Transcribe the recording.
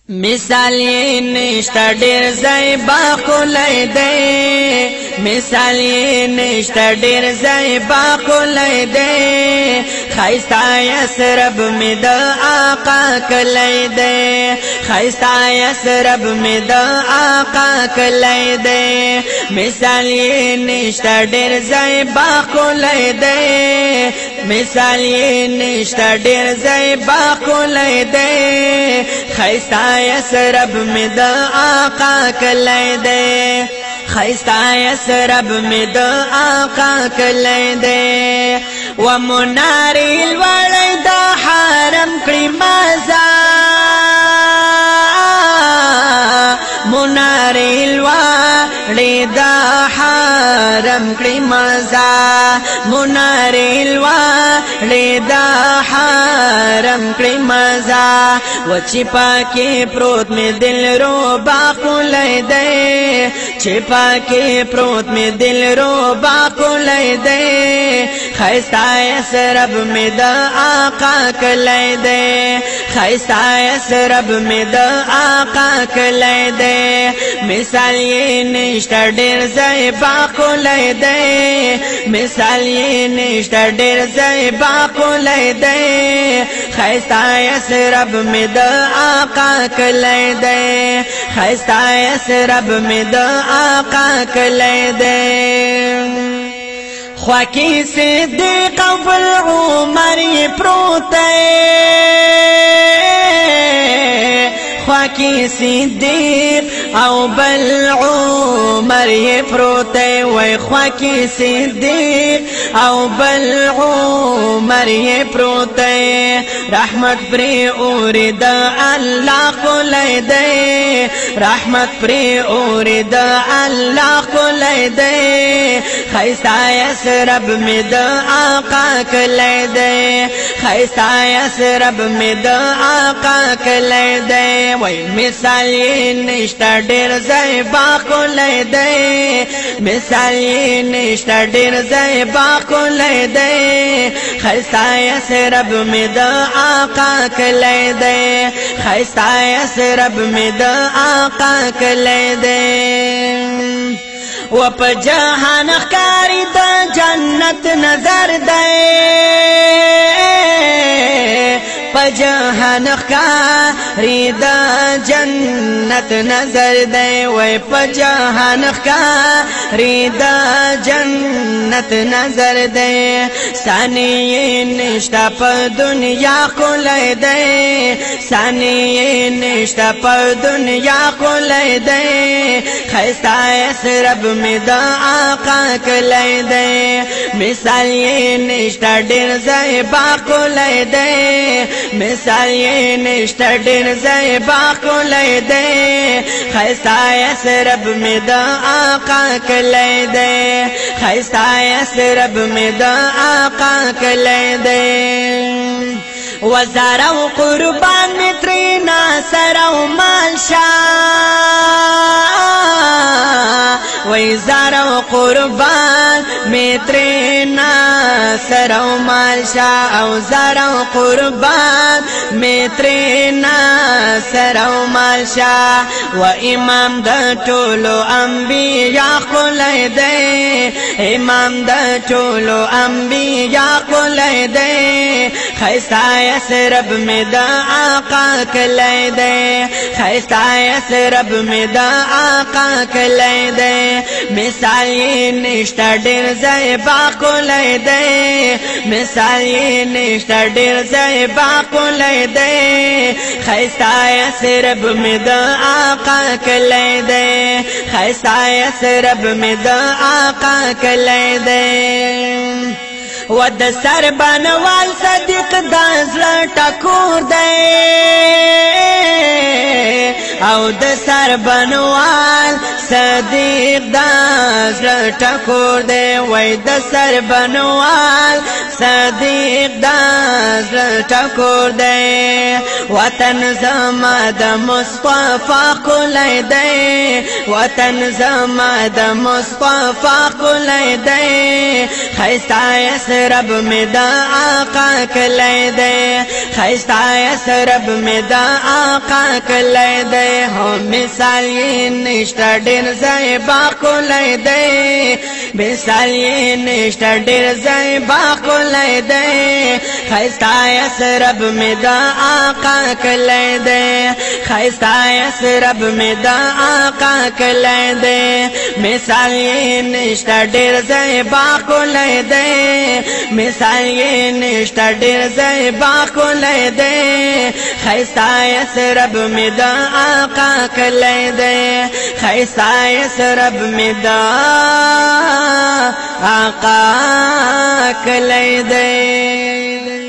مثال یې نشته ډېر ځای باقولی دی مثال یې نشته ډېر ځای باقولی دی ښایسته یثرب مې د آقا کلی دی ښایسته یثرب مې د آقا کلی دی مثال یې نشته ډېر ځای باقولی دی مثال یې نشته ډېر ځای باقولی دی ښایسته یثرب مې د آقا کلی دی ښایسته یثرب مې د آقا کلی دی و منارې لوړی د حرم کړي مزه منارې لوړی د حرم کړي مزه منارې لوړی د حرم کړي مزه و چې پاکې پروت مې دل رو باقولی دی چې پاکې پروت مې دل رو باقولی دی ښایسته یثرب مې د آقا کلی دی ښایسته یثرب مې د آقا کلی دی مثال یې نشته ډېر ځای باقولی دی مثال یې نشته ډېر ځای باقولی دی ښایسته یثرب مې د آقا کلی دی ښایسته یثرب مې د آقا کلی دی خوا کې صدیق او عمر یې پروت دی خوا کې صدیق او بل عمر یې پروت دی وای خوا کې صدیق او بل عمر یې پروت دی رحمت پرې اوري د الله کلی دی رحمت پرې اوري د الله کلی دی ښایسته یثرب مې د آقا کلی دی ښایسته یثرب مې د آقا کلی دی وای مثال یې نشته ډېر ځای باقولی دی مثال یې نشته ډېر ځای باقولی دی ښایسته یثرب مې د آقا کلی دی ښایسته یثرب مې د آقا کلی دی و په جهان ښکاري د جنت نظر دی په جهان ښکاري د جنت نظر دی وای په جهان ښکاري د جنت نظر دی ثاني یې نشته په دنیا ښکلی دی ثاني یې نشته په دنیا ښکلی دی ښایسته یثرب مې د آقا کلی دی مثال یې نشته ډېر ځای باقولی دی مثال یې نشته ډېر ځای باقولی دی ښایسته یثرب مې د آقا کلی دی ښایسته یثرب مې د آقا کلی دی و زر او قربان مې ترېنه سر او مال شه وای زر او قربان مې ترېنه سر او مال شه او زر او قربان مې ترېنه سر او مال شه و امام د ټولو انبیا ښکلی دی امام د ټولو انبیا ښکلی دی ښایسته یثرب مې د آقا کلی دی ښایسته یثرب مې د آقا کلی دی مثال یې نشته ډېر ځای باقولی دی مثال یې نشته ډېر ځای باقولی دی ښایسته یثرب مې د آقا کلی دی ښایسته یثرب مې د آقا کلی دی و د سر بنوال صدیق د زړه ټکور دی او د سر بنوال صدیق د زړه ټکور دی وای د سر بنوال صدیق دا زړه ټکور دی وطن زما د مصطفی ښکلی دی وطن زما د مصطفی ښکلی دی ښایسته یثرب مې د آقا کلی دی ښایسته یثرب مې د آقا کلی دی هو مثال یې نشته ډېر زیبا ښکلی دی مثال یې نشته ډېر زیبا ښکلی دی ښایسته یثرب مې د آقا کلی دی ښایسته یثرب مې د آقا کلی دی مثال یې نشته ډېر زیبا ښکلی دی مثال یې نشته ډېر زیبا ښکلی دی ښایسته یثرب مې د آقا کلی دی ښایسته یثرب مې د آقا کلی دی